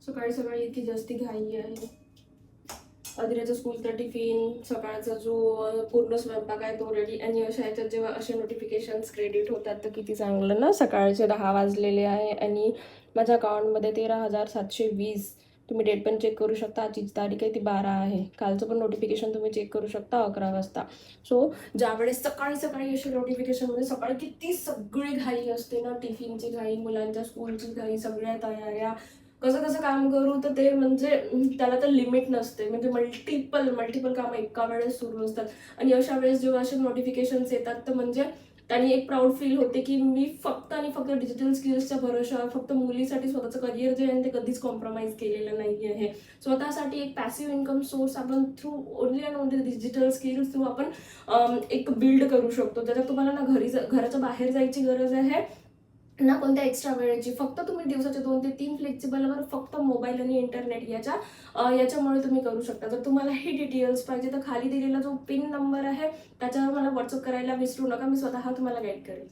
सकाळी सकाळी इतकी जास्ती घाई आहे. अदिराचं स्कूलचा टिफिन, सकाळचा जो पूर्ण स्वयंपाक आहे तो रेडी. आणि अशा ह्याच्यात जेव्हा असे नोटिफिकेशन्स क्रेडिट होतात तर किती चांगलं ना. सकाळचे 10 वाजलेले आहे आणि माझ्या अकाउंटमध्ये 13,720. तुम्ही डेट पण चेक करू शकता. आजची तारीख आहे ती 12 आहे. कालचं पण नोटिफिकेशन तुम्ही चेक करू शकता 11 वाजता. सो ज्यावेळेस सकाळी सकाळी असे नोटिफिकेशनमध्ये सकाळी किती सगळी घाई असते ना. टिफिनची घाई, मुलांच्या स्कूलची घाई, सगळ्या तयाऱ्या, कसं कसं काम करू तर ते म्हणजे त्याला तर लिमिट नसते. म्हणजे मल्टिपल मल्टिपल कामं एका वेळेस सुरू असतात. आणि अशा वेळेस जेव्हा असे नोटिफिकेशन्स येतात तर म्हणजे त्यांनी एक प्राऊड फील होते की मी फक्त आणि फक्त डिजिटल स्किल्सच्या भरोशावर फक्त मुलीसाठी स्वतःचं करिअर जे आहे ते कधीच कॉम्प्रोमाइज केलेलं नाही आहे. स्वतःसाठी एक पॅसिव्ह इन्कम सोर्स आपण through only and only digital skills through आपण एक बिल्ड करू शकतो. त्याच्यात तुम्हाला ना घराच्या बाहेर जायची गरज आहे ना कोणत्या एक्स्ट्रा वेळेची. फक्त तुम्ही दिवसाचे 2 ते 3 फ्लेक्सिबलवर फक्त मोबाईल आणि इंटरनेट याच्यामुळे तुम्ही करू शकता. जर तुम्हाला हे डिटेल्स पाहिजे तर खाली दिलेला जो पिन नंबर आहे त्याच्यावर मला व्हॉट्सअप करायला विसरू नका. मी स्वतः तुम्हाला गाईड करेल.